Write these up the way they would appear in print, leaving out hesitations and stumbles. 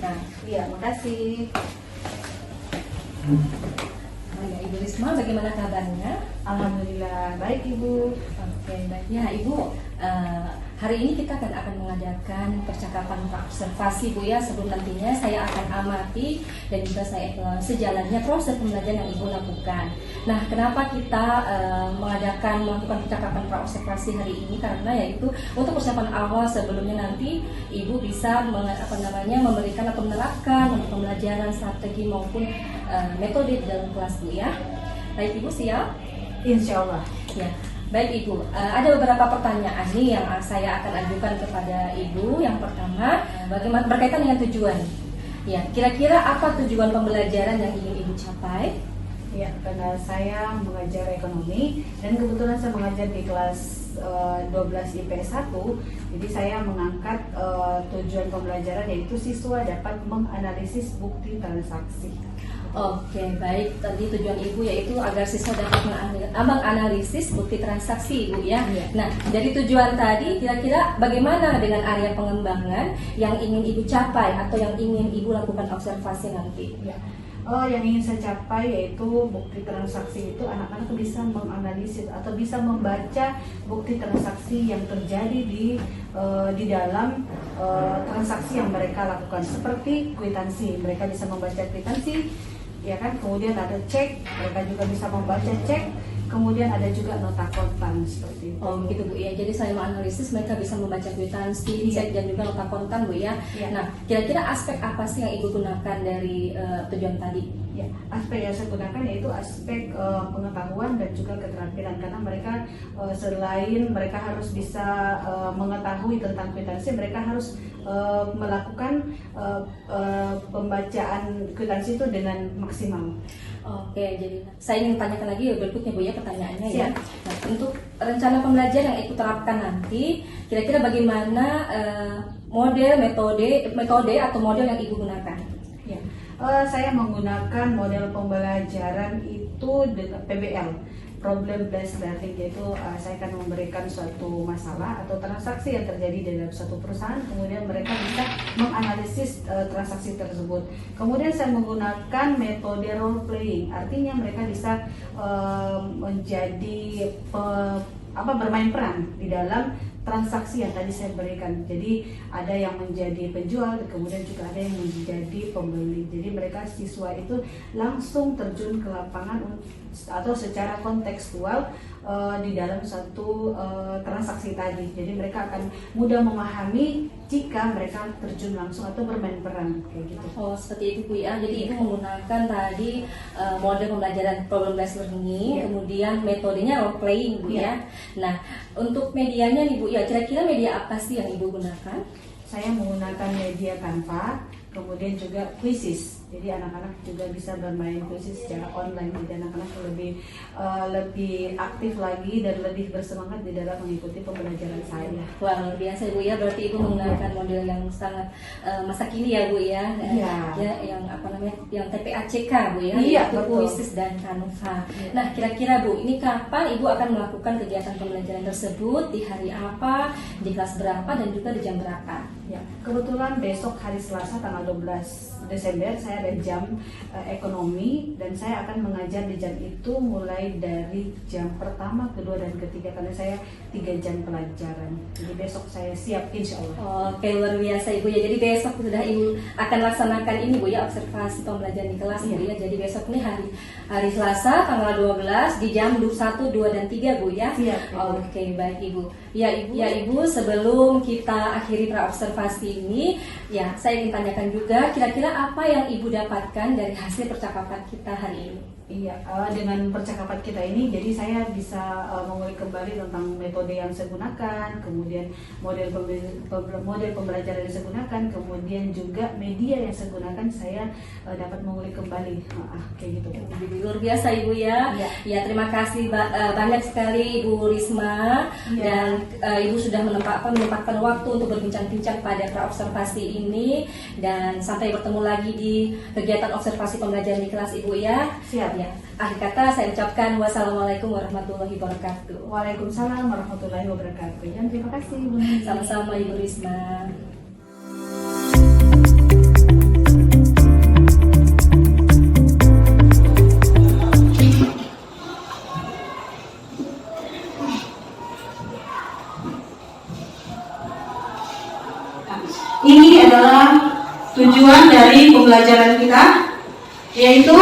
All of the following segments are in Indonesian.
Nah, iya, makasih. Nah, ya, Ibu Risma, bagaimana kabarnya? Alhamdulillah baik Ibu. Oke, baik. Ya, Ibu, hari ini kita akan mengadakan percakapan observasi, Bu ya. Sebelum nantinya saya akan amati dan juga saya evaluasi jalannya proses pembelajaran yang Ibu lakukan. Nah, kenapa kita melakukan percakapan praobservasi hari ini? Karena yaitu untuk persiapan awal sebelumnya nanti Ibu bisa memberikan atau menerapkan untuk pembelajaran strategi maupun metode di dalam kelas, Bu ya. Baik, Ibu siap? Insya Allah. Ya. Baik Ibu, ada beberapa pertanyaan nih yang saya akan ajukan kepada Ibu. Yang pertama, bagaimana berkaitan dengan tujuan? Ya, kira-kira apa tujuan pembelajaran yang ingin Ibu capai? Ya, karena saya mengajar ekonomi dan kebetulan saya mengajar di kelas 12 IPS 1. Jadi saya mengangkat tujuan pembelajaran yaitu siswa dapat menganalisis bukti transaksi. Oke, baik. Tadi tujuan Ibu yaitu agar siswa dapat menganalisis bukti transaksi, Ibu ya. Nah, dari tujuan tadi, kira-kira bagaimana dengan area pengembangan yang ingin Ibu capai atau yang ingin Ibu lakukan observasi nanti? Ya. Yang ingin saya capai yaitu bukti transaksi itu anak-anak bisa menganalisis atau bisa membaca bukti transaksi yang terjadi di dalam transaksi yang mereka lakukan, seperti kwitansi. Mereka bisa membaca kwitansi, ya kan? Kemudian ada cek, mereka juga bisa membaca cek. Kemudian ada juga nota kontan seperti itu. Oh gitu Bu ya, jadi saya menganalisis mereka bisa membaca kwitansi, cek dan juga nota kontan Bu ya. Nah, kira-kira aspek apa sih yang Ibu gunakan dari tujuan tadi? Ya, aspek yang saya gunakan yaitu aspek pengetahuan dan juga keterampilan, karena mereka selain mereka harus bisa mengetahui tentang kwitansi, mereka harus melakukan pembacaan kwitansi itu dengan maksimal. Oke, jadi saya ingin tanyakan lagi berikutnya Bu ya pertanyaannya ya. Nah, untuk rencana pembelajaran yang Ibu terapkan nanti, kira-kira bagaimana metode atau model yang Ibu gunakan? Ya, saya menggunakan model pembelajaran itu dengan PBL, Problem Based Learning, yaitu saya akan memberikan suatu masalah atau transaksi yang terjadi dalam suatu perusahaan, kemudian mereka bisa menganalisis transaksi tersebut. Kemudian saya menggunakan metode role playing, artinya mereka bisa menjadi bermain peran di dalam transaksi yang tadi saya berikan. Jadi ada yang menjadi penjual, kemudian juga ada yang menjadi pembeli. Jadi mereka siswa itu langsung terjun ke lapangan atau secara kontekstual di dalam satu transaksi tadi. Jadi mereka akan mudah memahami jika mereka terjun langsung atau bermain peran kayak gitu. Oh, seperti itu Bu ya. Jadi Ibu menggunakan tadi model pembelajaran problem based learning, kemudian metodenya role playing Bu ya. Nah, untuk medianya nih Bu ya, kira-kira media apa sih yang Ibu gunakan? Saya menggunakan media Canva, kemudian juga quizzes. Jadi anak-anak juga bisa bermain quizzes secara online. Jadi anak-anak lebih aktif lagi dan lebih bersemangat di dalam mengikuti pembelajaran saya. Wah, luar biasa Bu ya. Berarti Ibu menggunakan model yang sangat masa kini ya Bu ya. Ya, yang yang TPACK Bu ya. Iya, betul. Quizzes dan Canva. Nah, kira-kira Bu, ini kapan Ibu akan melakukan kegiatan pembelajaran tersebut? Di hari apa? Di kelas berapa? Dan juga di jam berapa? Ya, kebetulan besok hari Selasa tanggal 12 Desember saya ada jam ekonomi, dan saya akan mengajar di jam itu mulai dari jam pertama, kedua, dan ketiga, karena saya 3 jam pelajaran. Jadi besok saya siap insya Allah. Oke, luar biasa Ibu ya. Jadi besok sudah Ibu akan laksanakan ini Bu ya, observasi pembelajaran di kelas Bu ya. Jadi besok ini hari Selasa tanggal 12 di jam 1, 2, dan 3 Bu ya. Siap. Oke, baik Ibu. Ya Ibu, sebelum kita akhiri praobservasi ini, ya saya ingin tanyakan juga kira-kira apa yang Ibu dapatkan dari hasil percakapan kita hari ini? Iya, dengan percakapan kita ini, jadi saya bisa mengulik kembali tentang metode yang saya gunakan, kemudian model pembelajaran yang saya gunakan, kemudian juga media yang saya gunakan, saya dapat mengulik kembali, kayak gitu. Luar biasa Ibu ya. Ya, terima kasih banyak sekali Ibu Risma, dan Ibu sudah menyempatkan waktu untuk berbincang-bincang pada praobservasi ini, dan sampai bertemu lagi di kegiatan observasi pembelajaran di kelas Ibu ya. Siap. Ya, akhir kata saya ucapkan wassalamualaikum warahmatullahi wabarakatuh. Waalaikumsalam warahmatullahi wabarakatuh. Dan terima kasih Bu. Sama-sama Ibu Risma. kesimpulan dari pembelajaran kita, yaitu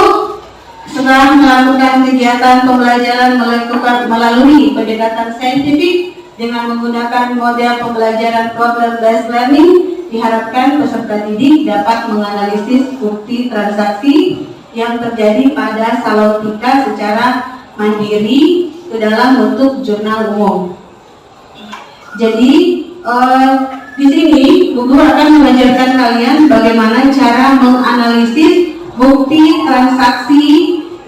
setelah melakukan kegiatan pembelajaran melalui pendekatan saintifik dengan menggunakan model pembelajaran problem based learning, diharapkan peserta didik dapat menganalisis bukti transaksi yang terjadi pada Salautika secara mandiri ke dalam bentuk jurnal umum. Jadi di sini Bu Guru akan mengajarkan kalian bagaimana cara menganalisis bukti transaksi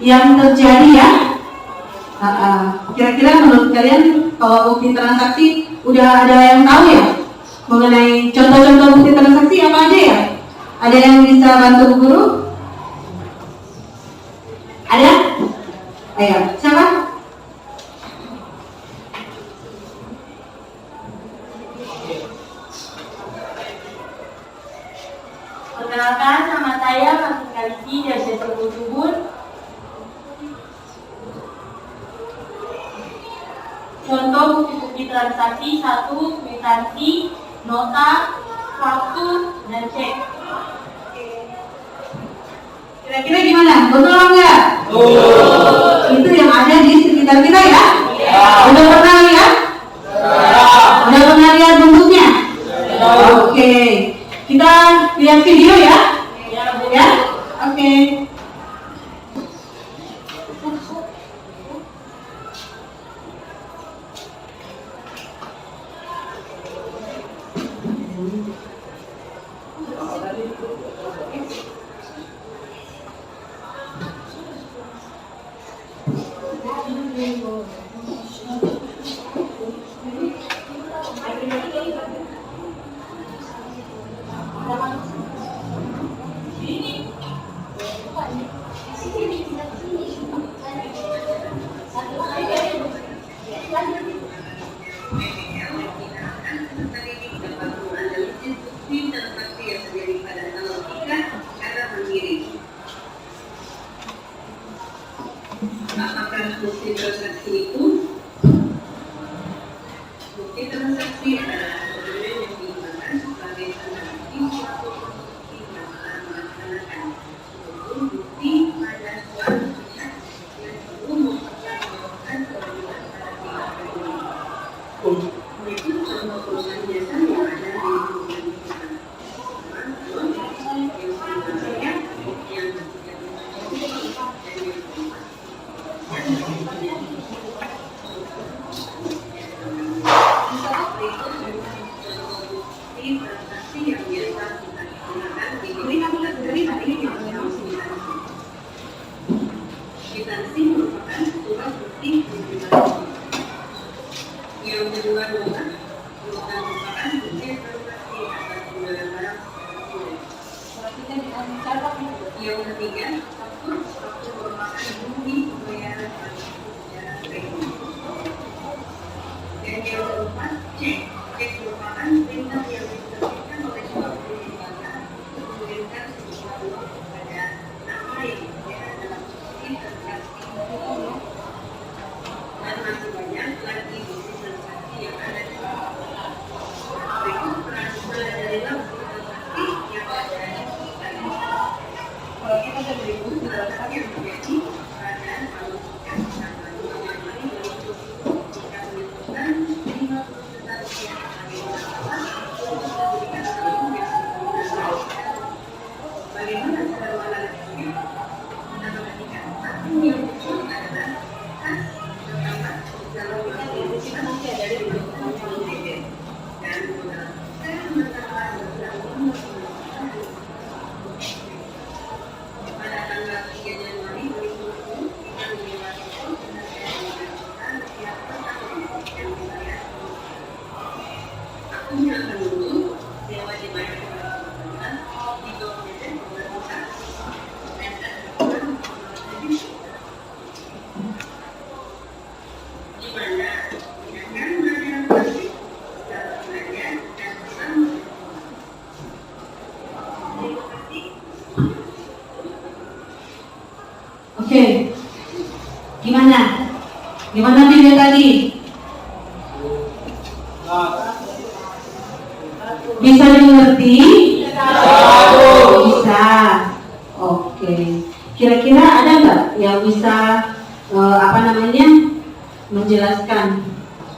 yang terjadi ya. Kira-kira menurut kalian kalau bukti transaksi udah ada yang tahu ya mengenai contoh-contoh bukti transaksi apa aja ya? Ada yang bisa bantu Bu Guru? Ada? Ayo, siapa? Perkenalkan, nama saya Makin Kalisi dari Desa Subur. Contoh bukti-bukti transaksi: 1. Kwitansi, nota, faktur, dan cek. Kira-kira gimana? Betul atau enggak? Itu yang ada di sekitar kita ya? Udah pernah lihat? Udah pernah lihat bentuknya? Oke. Kita lihat video ya? Ya? Oke. Apakah bukti transaksi itu? Bukti transaksi adalah dokumen yang digunakan sebagai bukti suatu transaksi yang telah dilaksanakan, yaitu bukti pada suatu pihak yang perlu mempertanggungjawabkan kewajiban pada pihak lain. Berikut contoh perusahaan jasa yang ada di lingkungan kita. Yang pertama, yang ketiga, dan yang keempat. Transaksi yang biasa kita gunakan di kwitansi merupakan surat bukti penerimaan. Yang kedua adalah merupakan bukti transaksi atas penjualan barang secara tunai. Yang ketiga, faktur merupakan bukti pembayaran transaksi secara kredit. Dan yang keempat, cek merupakan perintah yang diterbitkan oleh suatu lembaga untuk mengirimkan sebuah uang kepada nama yang berbeda dalam bukti transaksi. Dan masih banyak lagi bukti transaksi yang ada di bawah. Berikut pelajarilah bukti transaksi yang ada di sekitar. Kalau kita ada berikut transaksi yang terjadi pada Salautika tanggal 2 Januari 2020 jika menyebutkan 50 juta rupiah sebagai masalah untuk diberikan saldo yang digunakan. Bagaimana cara menganalisisnya? Kita perhatikan akun yang muncul adalah kas pertama Salautika masih ada di bentuk debit dan saya menetapkan pada tanggal 3 Januari 2020 kita melewati pos dan saya mengajukan pihak pertama yang dibayar. Akun yang akan muncul sewa dibayar kepada pemerintah di dokumen pemerintah dan terdapat di mana tindakan belajar plastik dalam belajar dan pesan. Terima kasih. Oke. Gimana? Gimana video tadi? Bisa dimengerti? Bisa. Kira-kira ada nggak yang bisa menjelaskan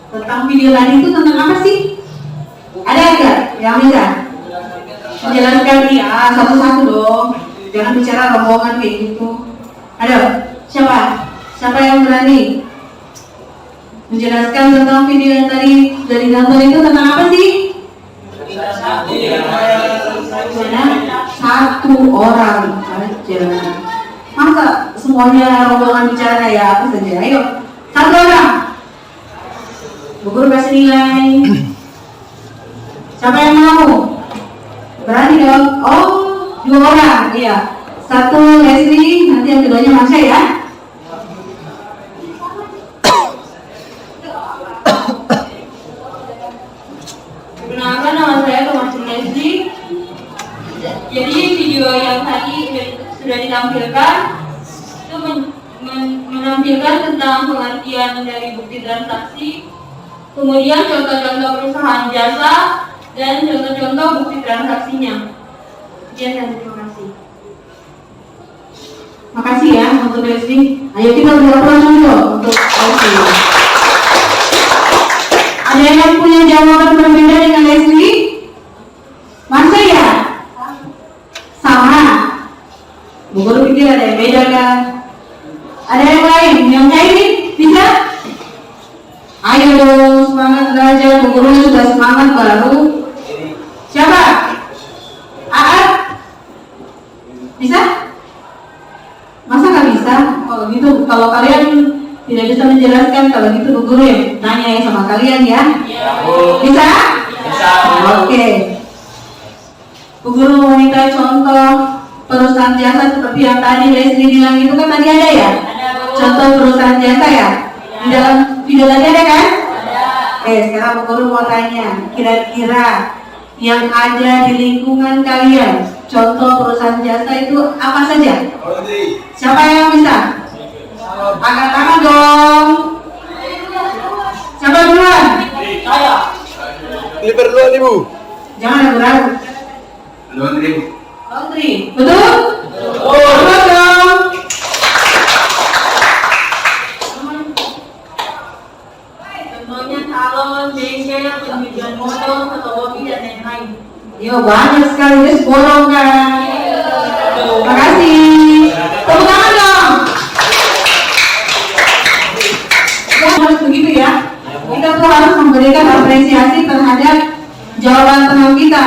tentang video tadi itu tentang apa sih? Ada nggak yang bisa menjelaskan? Iya, satu-satu dong. Jangan bicara rombongan kayak gitu. Ada? Siapa? Siapa yang berani menjelaskan tentang video yang tadi dari gambar itu tentang apa sih? Satu orang aja. Masa semuanya rombongan bicara ya apa saja? Ayo, satu orang. Bu Guru kasih nilai. Siapa yang mau? Berani dong? Oh, 2 orang. Iya. Satu Leslie, nanti yang keduanya Masya ya. Perkenalkan, nama saya Thomasin Leslie. Jadi video yang tadi sudah ditampilkan itu menampilkan tentang pengertian dari bukti transaksi, kemudian contoh-contoh perusahaan jasa dan contoh-contoh bukti transaksinya. Sekian dan terima kasih. Makasih ya untuk Leslie. Ayo kita beri dulu untuk Leslie. Ada yang punya jawaban berbeda dengan Leslie? Masa ya? Sama. Bu Guru pikir ada yang beda kan? Ada yang lain? Yang lain bisa? Ayo dong, semangat belajar. Bu Guru sudah semangat baru. Siapa? Aat? Bisa? Masa nggak bisa? Oh gitu, kalau kalian tidak bisa menjelaskan, kalau gitu Bu Guru ya nanya ya sama kalian ya. Bisa? Bisa. Oke. Bu Guru mau minta contoh perusahaan jasa seperti yang tadi Leslie bilang itu kan tadi ada ya? Contoh perusahaan jasa ya? Di dalam video tadi ada kan? Ada. Sekarang Bu Guru mau tanya, kira-kira yang ada di lingkungan kalian, contoh perusahaan jasa itu apa saja? Siapa yang bisa? Angkat tangan dong. Siapa duluan? Saya. Ini berdua nih Bu. Jangan ragu-ragu. Laundry. Laundry, betul? Betul dong. Contohnya salon, bengkel, pencucian motor, fotokopi dan lain-lain. Yo banyak sekali, guys, bolong kan? Terima kasih. Tepuk tangan dong. Ya, harus begitu ya. Kita tuh harus memberikan apresiasi terhadap jawaban teman kita.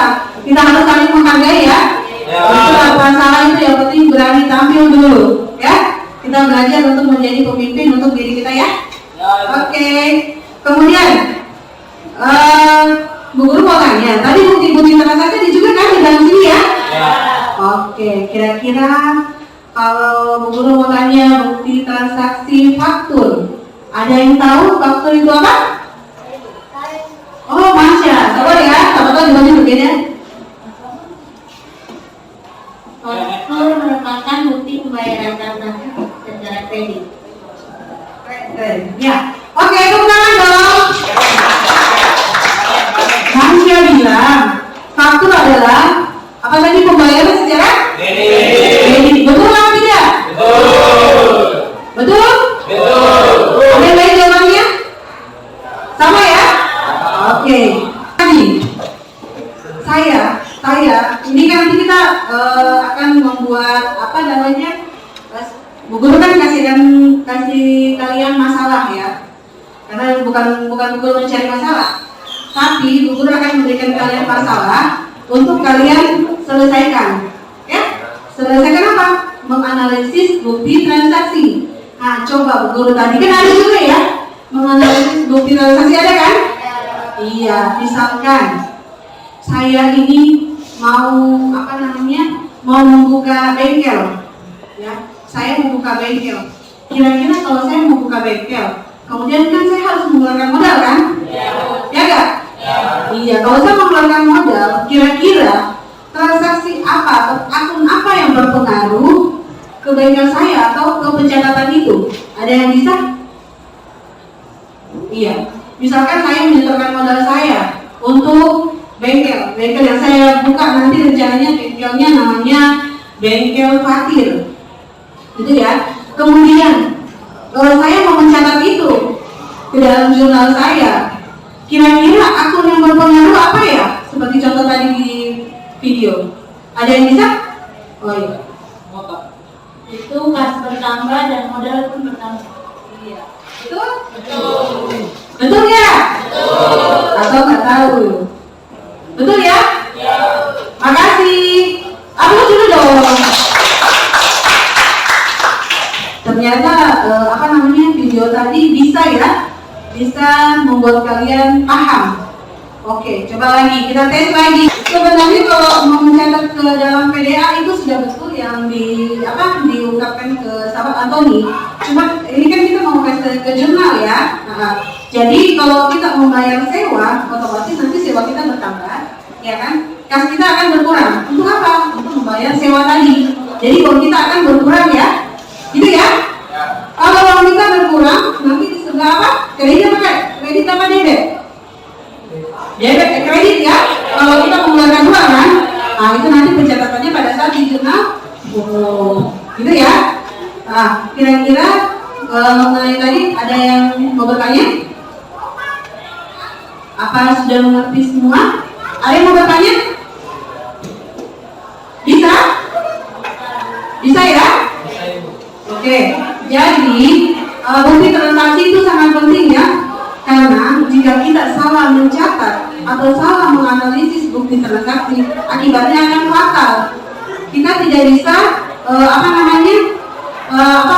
Kita harus saling menghargai ya. Itu masalah itu yang penting berani tampil dulu, ya. Kita belajar untuk menjadi pemimpin untuk diri kita ya. Oke. Kemudian, Bu Guru mau tanya, tadi bukti-bukti transaksi juga kan di dalam sini ya? Oke, kira-kira kalau Bu Guru mau tanya bukti transaksi faktur, ada yang tahu faktur itu apa? Oh, Masya, sabar ya, sabar juga begini. Faktur merupakan bukti pembayaran transaksi secara kredit. Ya, oke, tepuk tangan dong. Masya bilang faktur adalah apa tadi, pembayaran secara kredit. Betul atau tidak? Betul. Ada yang lain jawabannya? Sama ya? Oke. Tadi saya ini kan nanti kita akan membuat apa namanya? Bu Guru kan kasih kalian masalah ya. Karena bukan Bu Guru mencari masalah, tapi Bu Guru akan memberikan kalian masalah untuk kalian selesaikan. Ya? Selesaikan apa? Menganalisis bukti transaksi. Nah, coba Bu Guru tadi kan ada juga ya, menganalisis bukti transaksi, ada kan? Iya, misalkan saya ini mau mau membuka bengkel, ya. Saya membuka bengkel. Kira-kira kalau saya membuka bengkel, kemudian kan saya harus mengeluarkan modal kan? Ya nggak? Iya, kalau saya mengeluarkan modal, kira-kira transaksi apa atau akun apa yang berpengaruh ke bengkel saya atau ke pencatatan itu? Ada yang bisa? Iya, misalkan saya menyetorkan modal saya untuk bengkel yang saya buka, nanti rencananya bengkelnya namanya bengkel Fatir. Gitu ya. Kemudian saya mau mencatat itu ke dalam jurnal saya. Kira-kira akun yang berpengaruh apa ya? Seperti contoh tadi di video. Ada yang bisa? Oh iya. Itu kas bertambah dan modal pun bertambah. Iya. Betul? Betul. Betul ya? Betul. Atau nggak tahu? Betul ya? Iya. Makasih. Aplaus dulu dong. Ternyata video tadi bisa ya, bisa membuat kalian paham. Oke, coba lagi, kita tes lagi. Sebenarnya kalau mau mencatat ke dalam PDA itu sudah betul yang diungkapkan ke sahabat Antoni. Cuma ini kan kita mau kasih ke jurnal ya. Jadi kalau kita membayar sewa, otomatis nanti sewa kita bertambah, ya kan? Kas kita akan berkurang. Untuk apa? Untuk membayar sewa tadi. Jadi kalau kita akan berkurang ya, gitu ya. Kalau uang kita berkurang, nanti di sebelah apa? Kredit apa? Kredit apa debit? Debit, kredit ya. Kalau kita mengeluarkan uang kan, nah itu nanti pencatatannya pada saat di jurnal, gitu ya. Nah, kira-kira mengenai tadi ada yang mau bertanya? Apa sudah mengerti semua? Ada yang mau bertanya? Bisa? Bisa ya? Oke, jadi bukti transaksi itu sangat penting ya. Karena jika kita salah mencatat atau salah menganalisis bukti transaksi, akibatnya akan fatal. Kita tidak bisa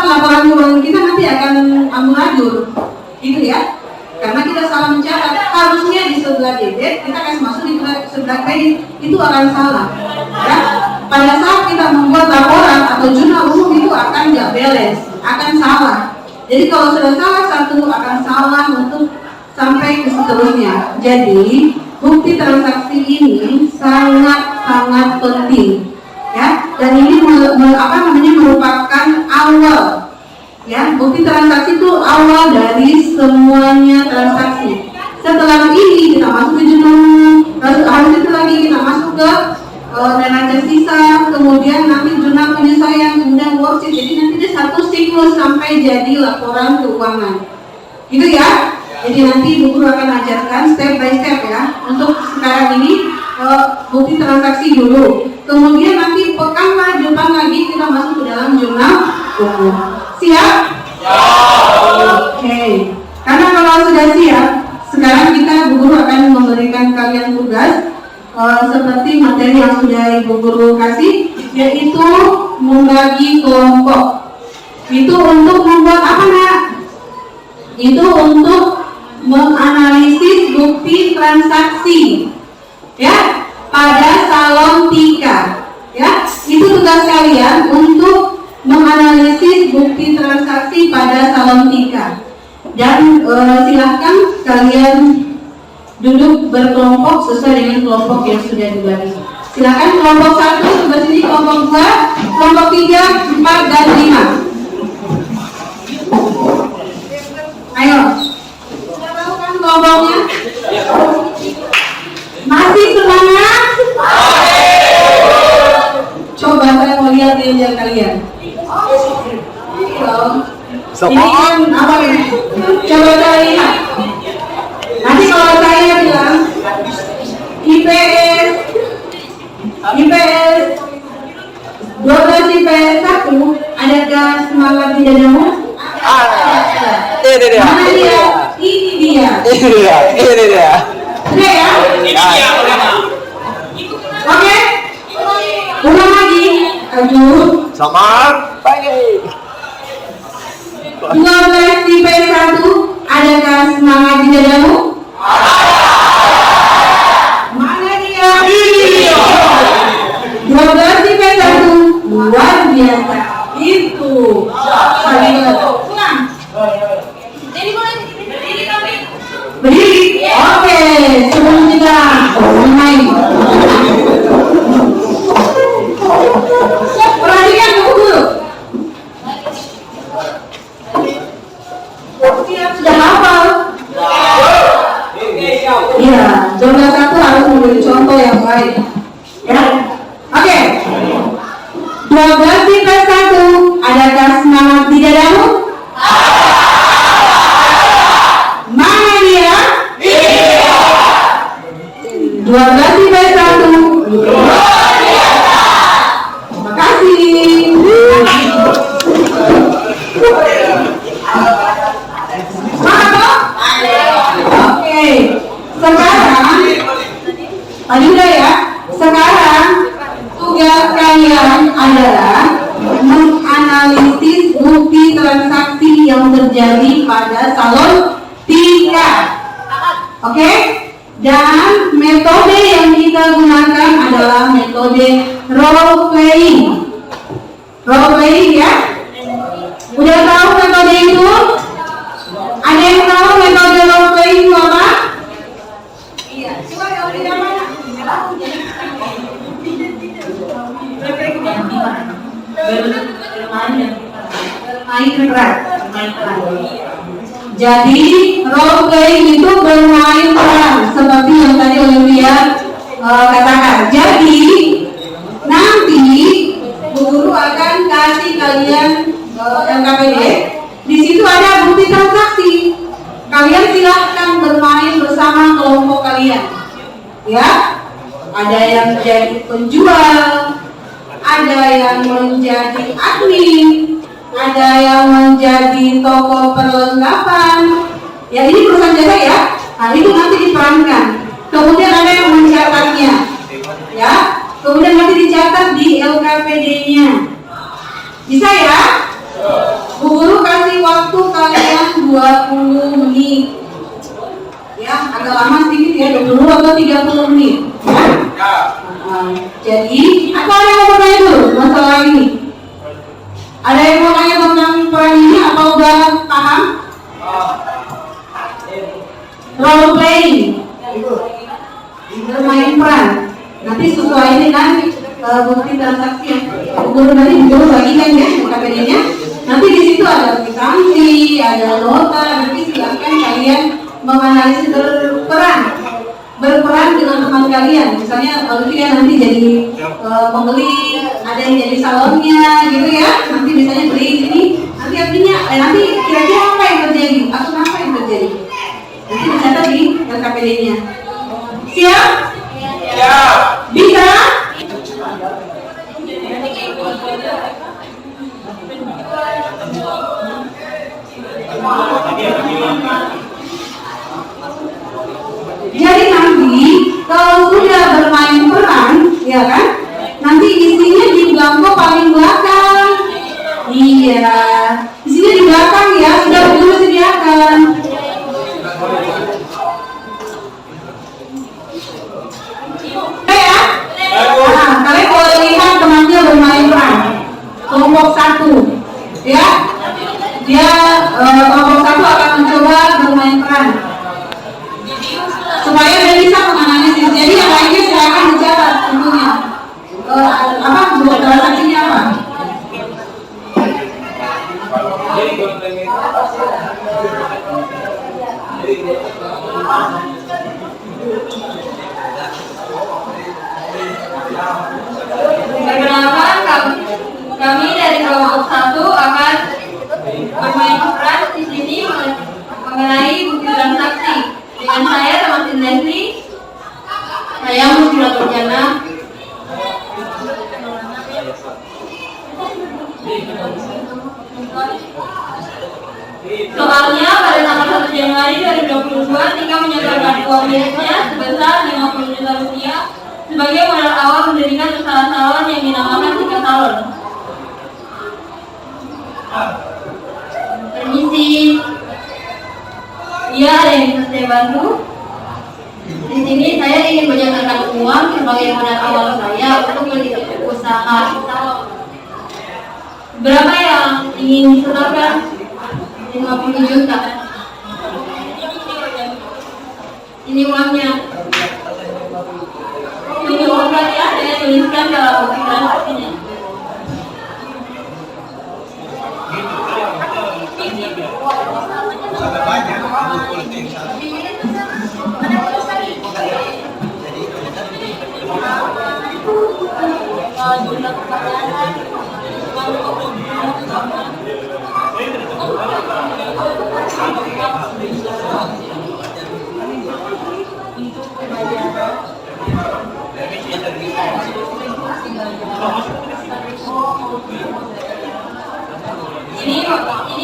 laporan keuangan kita nanti akan amburadul, gitu ya. Karena kita salah mencatat, harusnya di sebelah debit kita kasih masuk di sebelah kredit, itu akan salah. Ya, pada saat kita membuat laporan atau jurnal umum itu akan nggak balance, akan salah. Jadi kalau sudah salah satu akan salah untuk sampai ke seterusnya. Jadi bukti transaksi ini sangat penting, ya. Dan ini merupakan awal, ya. Bukti transaksi itu awal dari semuanya transaksi. Setelah ini kita masuk ke jurnal, habis itu lagi kita masuk ke neraca sisa, kemudian nanti jurnal penyesuaian, kemudian worksheet. Jadi nanti ada satu siklus sampai jadi laporan keuangan, gitu ya. Jadi nanti Bu Guru akan ajarkan step by step ya. Untuk sekarang ini bukti transaksi dulu. Kemudian nanti pekan depan lagi kita masuk ke dalam jurnal umum. Siap? Oke. Karena kalau sudah siap, sekarang kita Bu Guru akan memberikan kalian tugas seperti materi yang sudah Ibu Guru kasih, yaitu membagi kelompok. Itu untuk membuat apa, Nak? Itu untuk menganalisis bukti transaksi, ya, pada salon tika, ya. Itu tugas kalian untuk menganalisis bukti transaksi pada salon tika. Dan silahkan kalian duduk berkelompok sesuai dengan kelompok yang sudah dibagi. Silakan kelompok 1 sebelah sini, kelompok 2, kelompok 3, 4 dan 5. Ayo. Sudah tahu kan kelompoknya? Masih semangat? Coba saya mau lihat wajah kalian. Ini kan apa ini? Coba saya lihat. Nanti kalau saya bilang IPS 12 IPS 1, adakah semangat di dadamu? Ini dia. Mana dia? Ini dia. Ini dia. Oke ya? Oke? Ulang lagi. Aduh. Selamat pagi. 12 IPS 1, adakah semangat di dadamu? Mana dia? Ini. 12 IPS 1, luar biasa. Itu. Ulang. Berdiri. Oke, sebelum kita main. Perhatikan dulu. Sudah hafal? Iya, zona 1 harus memberi contoh yang baik. Ya, oke. 12 IPS 1, adakah semangat di dadamu? Mana dia? 12/1. Terima kasih. Oke. Sekarang tadi udah ya. Sekarang tugas kalian adalah menganalisis bukti transaksi yang terjadi pada salon tiket. Oke? Dan metode yang kita gunakan adalah metode role playing. Role playing ya? Udah tahu metode itu? Ada yang tahu metode role playing itu apa? Iya. Coba yang tidak mana? Bermain peran. Jadi role playing itu bermain peran seperti yang tadi Olivia katakan. Jadi nanti Bu Guru akan kasih kalian LKPD. Di situ ada bukti transaksi. Kalian silahkan bermain bersama kelompok kalian. Ya, ada yang jadi penjual, ada yang menjadi admin, ada yang menjadi toko perlengkapan. Ya ini perusahaan jasa ya. Nah itu nanti diperankan. Kemudian ada yang mencatatnya. Ya. Kemudian nanti dicatat di LKPD-nya. Bisa ya? Bu Guru kasih waktu kalian 20 menit. Ya, agak lama sedikit ya, 20 atau 30 menit. Ya. Jadi, apa yang mau bertanya dulu masalah ini? Ada yang mau tanya tentang peran ini? Apa udah paham? Role playing, bermain peran. Nanti sesuai dengan bukti transaksi yang Guru tadi Guru bagikan ya KPD-nya. Nanti di situ ada kwitansi, ada nota. Nanti silakan kalian menganalisis berperan dengan teman kalian. Misalnya Olivia nanti jadi pembeli, ada yang jadi salonnya gitu ya. Nanti misalnya beli ini, nanti artinya nanti kira-kira apa yang terjadi? Akun apa yang terjadi? Nanti dicatat di KPD-nya. Siap? Siap. Bisa? Jadi nanti kalau sudah bermain peran, ya kan? Nanti isinya di belakang paling belakang. Iya, isinya di belakang ya. Sudah dulu sediakan. Ya? Nah, kalian boleh lihat temannya bermain peran. Kelompok 1, ya. Dia kelompok 1 akan mencoba bermain peran supaya dia bisa menganalisis. Jadi yang lainnya silakan dicatat tentunya. Apa buat transaksinya apa? Perkenalkan, kami dari kelompok 1 akan bermain peran di sini mengenai bukti transaksi. Dengan saya Tamasin Leslie, saya Muslimatul Jannah. Soalnya pada tanggal 1 Januari 2022 Tika menyetorkan uang biasanya sebesar 50 juta rupiah sebagai modal awal mendirikan usaha salon yang dinamakan Tika Salon. Permisi. Iya, ada yang bisa saya bantu? Di sini saya ingin menyetorkan uang sebagai modal awal saya untuk mendirikan usaha salon. Berapa yang ingin disetorkan? 50 juta. Ini uangnya. Ini uangnya ya, saya tuliskan dalam bukti transaksinya. Jumlah pertanyaan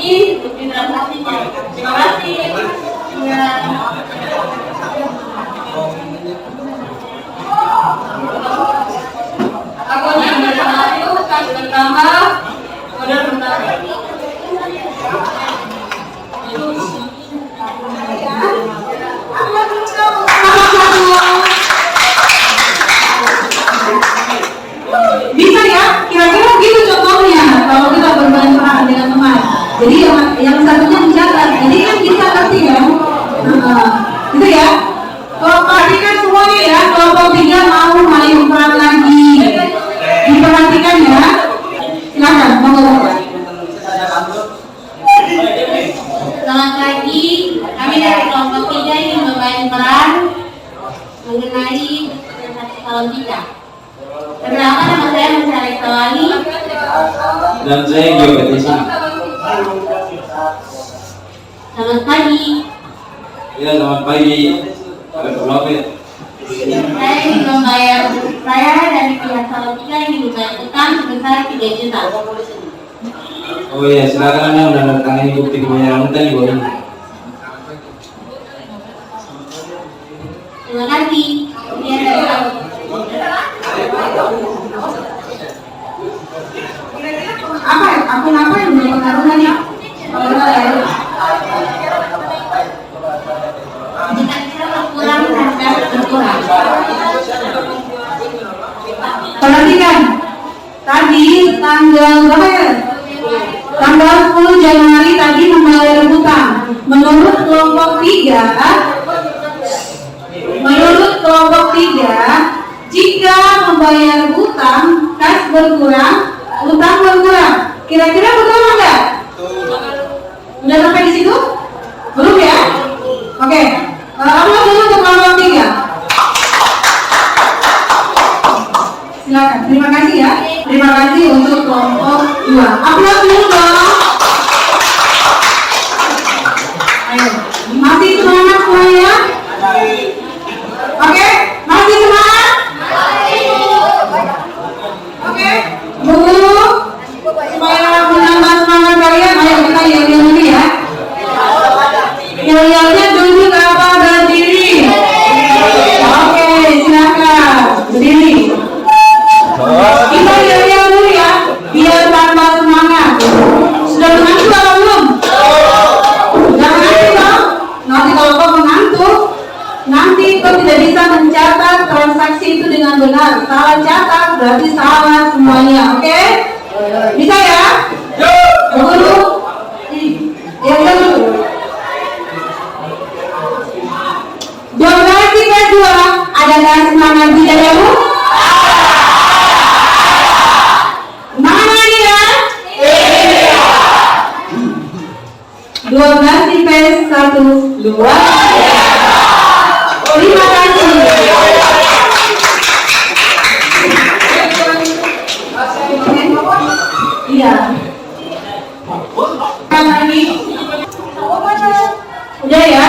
kasih untuk transaksinya. Terima kasih. Ya. Akunnya bersatu, kas bertambah, modal bertambah. Bisa ya, kira-kira begitu contohnya kalau kita bermain peran dengan teman. Jadi yang satunya mencatat, jadi kan kita ngerti ya. Gitu ya. Kalau perhatikan semuanya ya, kelompok 3 mau main peran lagi. Diperhatikan ya. Silakan, monggo. Selamat pagi, kami dari kelompok 3 ingin bermain peran mengenai transaksi calon kita. Perkenalkan, nama saya Mas Tawani. Dan saya geopetrisi. Selamat pagi. Ya, selamat pagi. Saya ingin membayar, saya dari pihak calon kita ingin membayar utang sebesar 3 juta. Oh iya, silakan Anda menandatangani bukti pembayaran utang di bawah ini. Terima kasih. Kemudian dari Akun apa yang menjadi pengaruhannya? kurang harga berkurang. Perhatikan, tadi tanggal berapa ya? Tanggal 10 Januari tadi membayar hutang. Menurut kelompok 3, jika membayar hutang, kas berkurang, hutang berkurang. Kira-kira betul enggak? Udah sampai di situ? Belum ya? Oke. Aplaus dulu untuk kelompok 3. Silakan. Terima kasih ya. Terima kasih untuk kelompok 2. Aplaus dulu dong. Ayo. Masih semangat semuanya? Oke. Masih semangat? Oke. Dulu supaya menambah semangat kalian, ayo kita yel-yel dulu ya. Yel-yelnya duduk apa berdiri? Oke, silakan berdiri. Kita yel-yel dulu ya, biar tambah semangat. Sudah mengantuk atau belum? Sudah mengantuk dong? Nanti kalau kau mengantuk, nanti kau tidak bisa mencatat transaksi itu dengan benar. Salah catat berarti salah semuanya, oke? Bisa ya? Dulu. Yel-yel dulu. 12/2, adakah semangat di dadamu? Semangat lagi ya? 12/1, 2. Terima kasih. Iya. Lagi. Udah ya?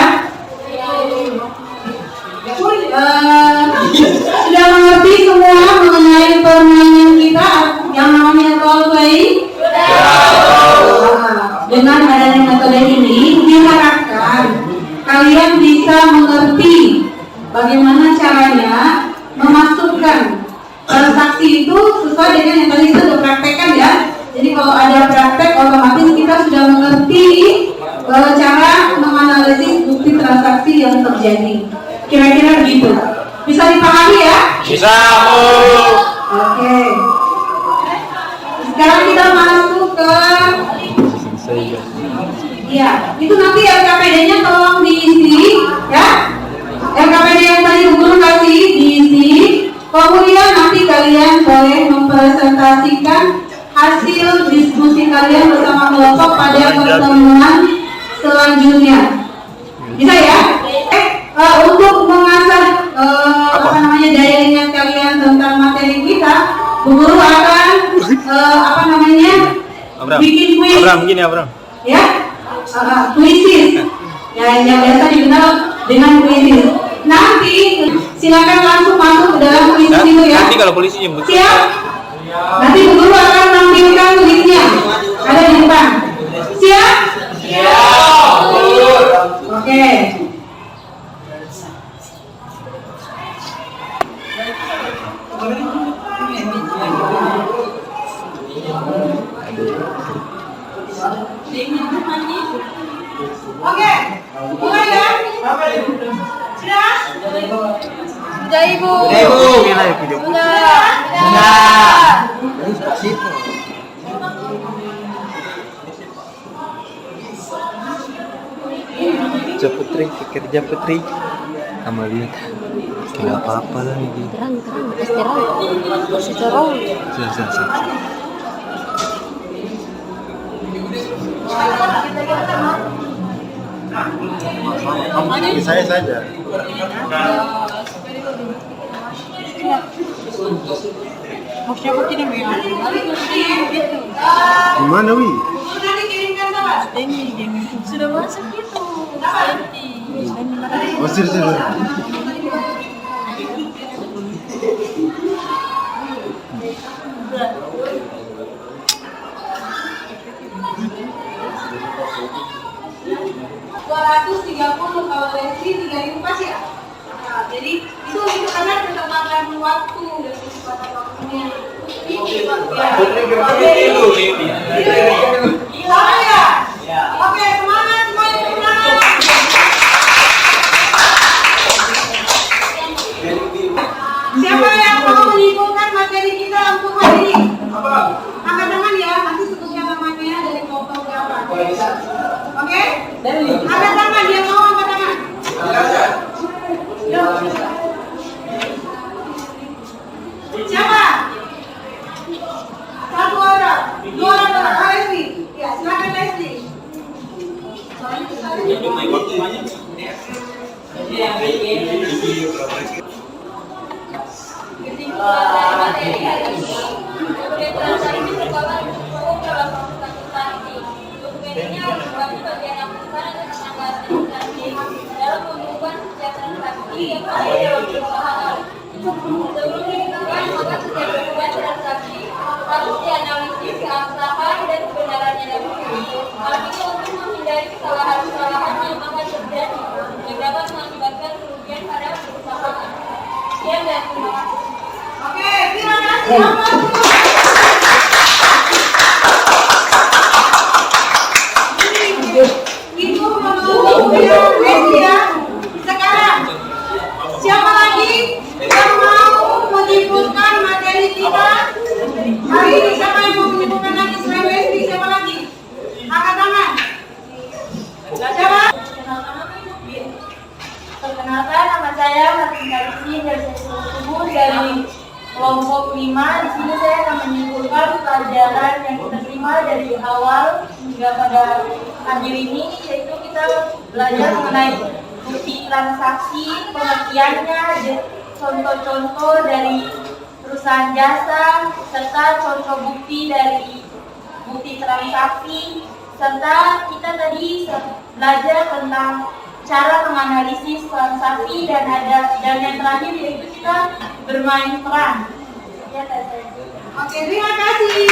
Sudah mengerti semua mengenai permainan kita yang namanya role play? Dengan adanya metode ini diharapkan kalian bisa mengerti bagaimana caranya memasukkan transaksi itu sesuai dengan yang tadi kita sudah praktekkan ya. Jadi kalau ada praktek otomatis kita sudah mengerti cara menganalisis bukti transaksi yang terjadi. Kira-kira begitu. Bisa dipahami ya? Bisa, Bu. Oke. Sekarang kita masuk ke iya, itu nanti LKPD-nya tolong diisi ya. LKPD yang tadi guru kasih diisi. Kemudian nanti kalian boleh mempresentasikan hasil diskusi kalian bersama kelompok pada pertemuan selanjutnya. Bisa ya? Untuk mengasah daya ingat kalian tentang materi kita, Bu Guru akan bikin kuis. Gini Abram. Ya, kuisis. Ya, yang biasa dikenal dengan kuisis. Nanti silakan langsung masuk ke dalam kuisis itu ya. Nanti kalau polisi jemput. Siap? Nanti Bu Guru akan tampilkan kuisnya. Ada di depan. Siap? kerja Putri. Kamu lihat, tidak apa-apa lah ini. Terang, terang. Sudah. Saya saja. Gimana wi? Sudah dikirimkan Pak? Sudah masuk itu. Oh sir. kalau Leslie 3.000 pas ya. Nah, jadi itu karena kesempatan waktu dan kesempatan waktunya. Oke, semangat semuanya semangat. Siapa yang mau menyimpulkan materi kita untuk hari ini? Angkat tangan ya, nanti sebutnya namanya dari kelompok berapa. Oke? Angkat tangan, dia mau angkat tangan. Siapa? Satu orang, dua orang, Leslie. Ya, silakan Leslie. Materi hari ini, kemudian transaksi merupakan hukum dalam proses transaksi. Dokumen ini harus dibantu bagian yang besar dan penanggalan transaksi dalam pembukuan setiap transaksi yang ada dalam perusahaan. Sebelum ditentukan, maka setiap dokumen transaksi harus dianalisis keabsahan dan kebenarannya dahulu. Hal ini untuk menghindari kesalahan-kesalahan yang akan terjadi yang dapat mengakibatkan kerugian pada perusahaan. Sekian dan terima kasih. Oke, terima kasih. Ibu menunggu ya, Leslie ya. Sekarang, siapa lagi yang mau menyimpulkan materi kita? Hari ini siapa yang mau menyimpulkan lagi selain Leslie? Siapa lagi? Angkat tangan. Siapa? Perkenalkan, nama saya Martin Karisi dari Sekolah Tubuh dari kelompok 5. Di sini saya akan menyimpulkan pelajaran yang kita terima dari awal hingga pada akhir ini, yaitu kita belajar mengenai bukti transaksi, pengertiannya, contoh-contoh dari perusahaan jasa, serta contoh bukti dari bukti transaksi, serta kita tadi belajar tentang cara menganalisis transaksi dan yang terakhir yaitu kita bermain peran. Ya, Oke, terima kasih.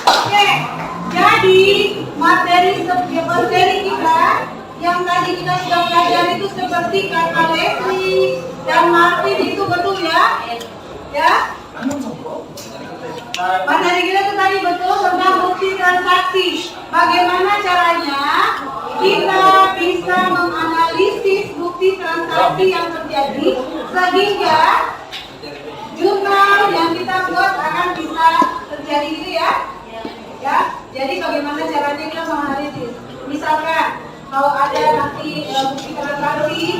Oke, jadi materi kita yang tadi kita sudah pelajari itu seperti kata Leslie dan Martin itu betul ya? Ya? Materi kita itu tadi betul tentang bukti transaksi. Bagaimana caranya kita bisa menganalisis bukti transaksi yang terjadi sehingga jurnal yang kita buat akan bisa terjadi gitu ya? Ya. Jadi bagaimana caranya kita menganalisis? Misalkan kalau ada nanti bukti transaksi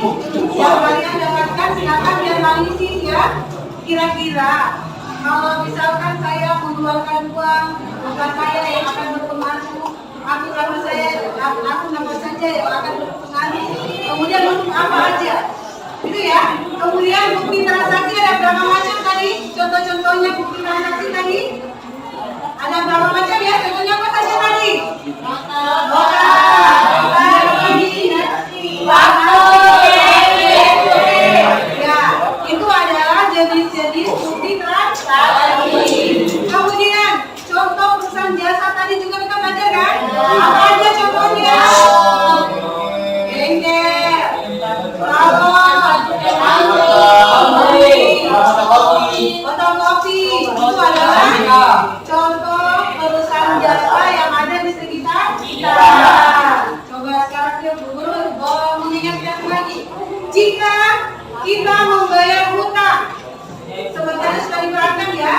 yang kalian dapatkan, silakan dianalisis ya. Kira-kira kalau misalkan saya mengeluarkan uang, bukan saya yang akan berpengaruh, aku nama saja yang akan berpengaruh. Kemudian untuk apa aja, gitu ya. Kemudian bukti transaksi ada berapa macam tadi? Contoh-contohnya bukti transaksi tadi ada berapa macam ya? Contohnya apa saja tadi? Ya, itu adalah jenis-jenis bukti transaksi. Kemudian contoh perusahaan jasa tadi juga kita belajar kan? Apa aja contohnya? Bengkel, salon, fotokopi, itu adalah contoh perusahaan jasa yang ada di sekitar kita. Coba sekarang kita mengingatkan lagi. Jika kita membayar hutang, sebenarnya sudah diterangkan ya,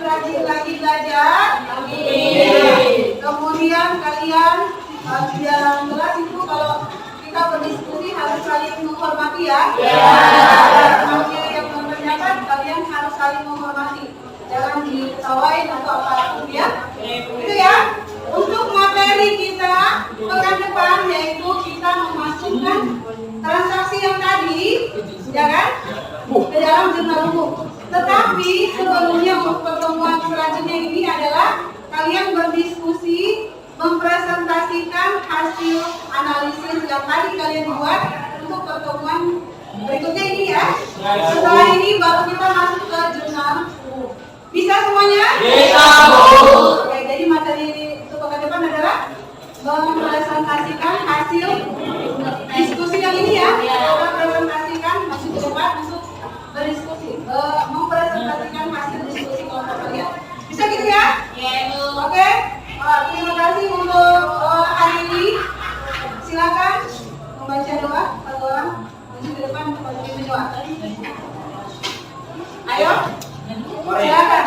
rajin-rajin belajar. Amin. Kemudian kalian di dalam kelas itu kalau kita berdiskusi harus saling menghormati ya. Materi yang memperkenalkan kalian harus saling menghormati. Jangan diketawain atau apapun ya. Itu ya. Untuk materi kita pekan depan yaitu kita memasukkan transaksi yang tadi, ya kan, ke dalam jurnal umum. Tetapi sebelumnya untuk pertemuan selanjutnya ini adalah kalian berdiskusi, mempresentasikan hasil analisis yang tadi kalian buat untuk pertemuan berikutnya ini ya. Setelah ini baru kita masuk ke jurnal umum. Bisa semuanya? Bisa, Bu. Oke, jadi materi untuk pekan depan adalah mempresentasikan hasil diskusi yang ini ya. Kita presentasikan masuk ke depan untuk berdiskusi, mempresentasikan hasil diskusi kelompok kalian. Bisa gitu ya? Iya, Bu. Oke. Terima kasih untuk hari ini. Silakan membaca doa satu orang maju ke depan untuk berdoa. Ayo. Silakan.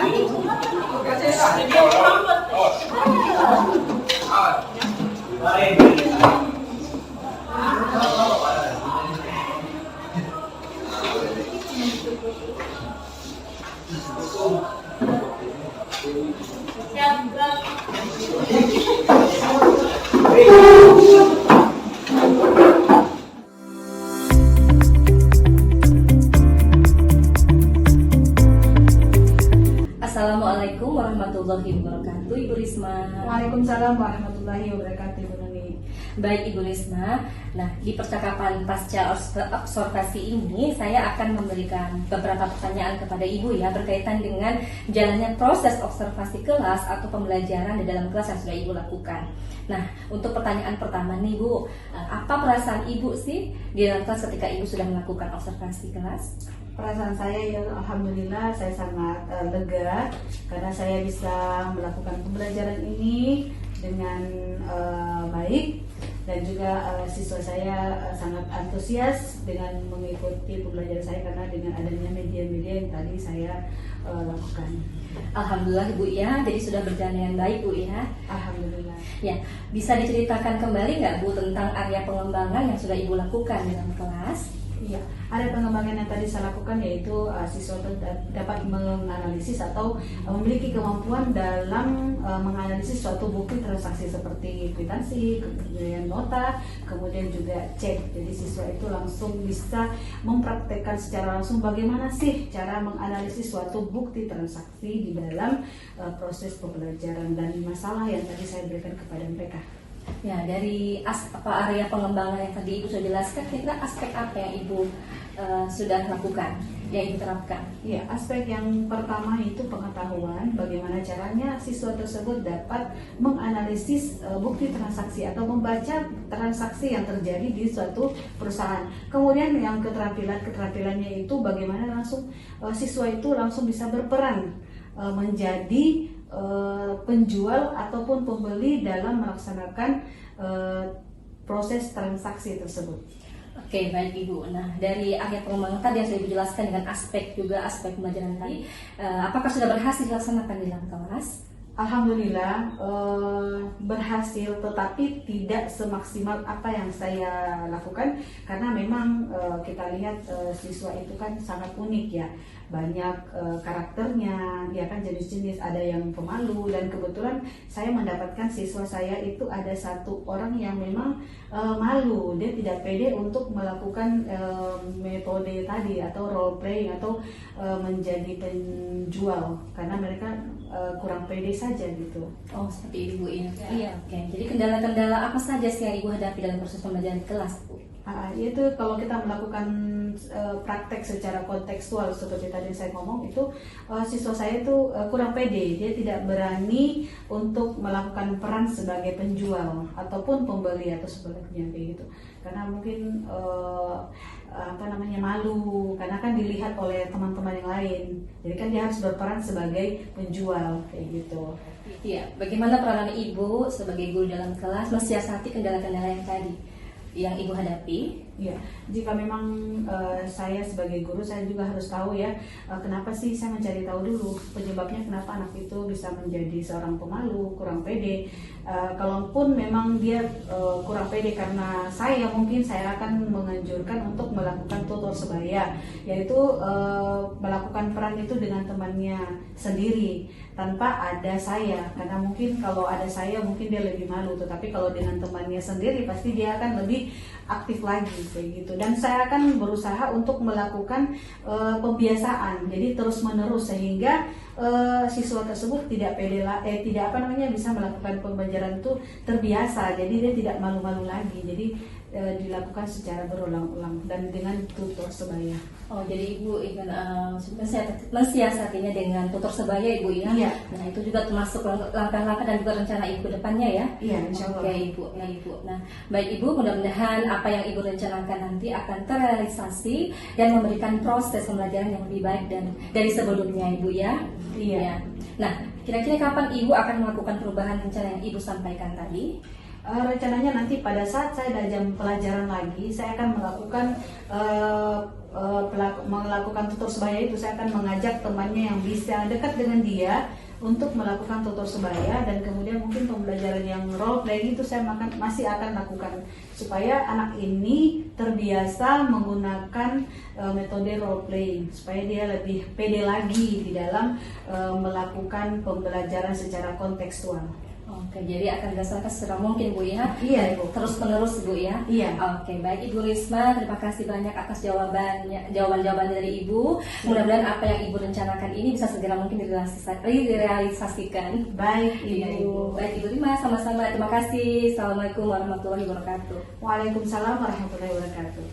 Assalamualaikum warahmatullahi wabarakatuh, Ibu Risma. Waalaikumsalam warahmatullahi wabarakatuh, Ibu Nuni. Baik Ibu Risma, nah di percakapan pasca observasi ini saya akan memberikan beberapa pertanyaan kepada Ibu ya berkaitan dengan jalannya proses observasi kelas atau pembelajaran di dalam kelas yang sudah Ibu lakukan. Nah, untuk pertanyaan pertama nih Bu, apa perasaan Ibu sih di dalam kelas ketika Ibu sudah melakukan observasi kelas? Perasaan saya ya alhamdulillah saya sangat lega karena saya bisa melakukan pembelajaran ini dengan baik dan juga siswa saya sangat antusias dengan mengikuti pembelajaran saya karena dengan adanya media-media yang tadi saya lakukan. Alhamdulillah Bu ya, jadi sudah berjalan dengan baik Bu ya. Alhamdulillah. Ya, bisa diceritakan kembali nggak Bu tentang area pengembangan yang sudah Ibu lakukan dalam kelas? Iya, ada pengembangan yang tadi saya lakukan yaitu siswa dapat menganalisis atau memiliki kemampuan dalam menganalisis suatu bukti transaksi seperti kwitansi, kemudian nota, kemudian juga cek. Jadi siswa itu langsung bisa mempraktekkan secara langsung bagaimana sih cara menganalisis suatu bukti transaksi di dalam proses pembelajaran dan masalah yang tadi saya berikan kepada mereka. Ya, dari area pengembangan yang tadi Ibu sudah jelaskan, kira aspek apa yang Ibu sudah lakukan, yang Ibu terapkan? Ya, aspek yang pertama itu pengetahuan bagaimana caranya siswa tersebut dapat menganalisis bukti transaksi atau membaca transaksi yang terjadi di suatu perusahaan. Kemudian yang keterampilannya itu bagaimana langsung siswa itu langsung bisa berperan menjadi penjual ataupun pembeli dalam melaksanakan proses transaksi tersebut. Oke, baik Ibu. Nah, dari area pengembangan tadi yang sudah Ibu jelaskan dengan aspek pembelajaran tadi, apakah sudah berhasil dilaksanakan di dalam kelas? Alhamdulillah berhasil, tetapi tidak semaksimal apa yang saya lakukan karena memang kita lihat siswa itu kan sangat unik ya, banyak karakternya, ya kan jenis-jenis, ada yang pemalu dan kebetulan saya mendapatkan siswa saya itu ada satu orang yang memang malu, dia tidak pede untuk melakukan metode tadi atau role playing atau menjadi penjual karena mereka kurang pede saja gitu. Oh, seperti itu Bu ya. Iya, oke. Jadi kendala-kendala apa saja sih yang Ibu hadapi dalam proses pembelajaran di kelas, Bu? Itu kalau kita melakukan praktek secara kontekstual seperti tadi saya ngomong itu siswa saya itu kurang pede, dia tidak berani untuk melakukan peran sebagai penjual ataupun pembeli atau sebaliknya kayak gitu. Karena mungkin malu karena kan dilihat oleh teman-teman yang lain. Jadi kan dia harus berperan sebagai penjual kayak gitu. Iya, bagaimana peranan Ibu sebagai guru dalam kelas mensiasati kendala-kendala yang tadi? yang Ibu hadapi? Ya, jika memang saya sebagai guru, saya juga harus tahu ya, kenapa sih saya mencari tahu dulu penyebabnya kenapa anak itu bisa menjadi seorang pemalu, kurang pede. Kalaupun memang dia kurang pede karena saya, mungkin saya akan menganjurkan untuk melakukan tutor sebaya, yaitu melakukan peran itu dengan temannya sendiri tanpa ada saya, karena mungkin kalau ada saya mungkin dia lebih malu, tetapi kalau dengan temannya sendiri pasti dia akan lebih aktif lagi kayak gitu. Dan saya akan berusaha untuk melakukan pembiasaan, jadi terus menerus sehingga siswa tersebut tidak bisa melakukan pembelajaran itu terbiasa, jadi dia tidak malu-malu lagi, jadi dilakukan secara berulang-ulang dan dengan tutor sebaya. Oh, jadi Ibu ingin mensiasatinya dengan tutor sebaya, Ibu ya? Iya. Nah, itu juga termasuk langkah-langkah dan juga rencana Ibu depannya ya? Iya, insya Allah. Oke, Ibu. Ya, Ibu. Nah, baik Ibu, mudah-mudahan apa yang Ibu rencanakan nanti akan terrealisasi dan memberikan proses pembelajaran yang lebih baik dan dari sebelumnya, Ibu ya? Iya. Ya. Nah, kira-kira kapan Ibu akan melakukan perubahan rencana yang Ibu sampaikan tadi? Rencananya nanti pada saat saya ada jam pelajaran lagi, saya akan melakukan tutor sebaya itu. Saya akan mengajak temannya yang bisa dekat dengan dia untuk melakukan tutor sebaya, dan kemudian mungkin pembelajaran yang role play itu saya masih akan lakukan supaya anak ini terbiasa menggunakan metode role playing, supaya dia lebih pede lagi di dalam melakukan pembelajaran secara kontekstual. Oke, jadi akan dilaksanakan secara mungkin Bu ya? Iya, Ibu. Terus menerus Bu ya? Iya. Oke, baik Ibu Risma, terima kasih banyak atas jawaban-jawaban dari Ibu. Mudah-mudahan apa yang Ibu rencanakan ini bisa segera mungkin direalisasikan. Baik, Iya, Ibu. Baik Ibu Risma, sama-sama. Terima kasih. Assalamualaikum warahmatullahi wabarakatuh. Waalaikumsalam warahmatullahi wabarakatuh.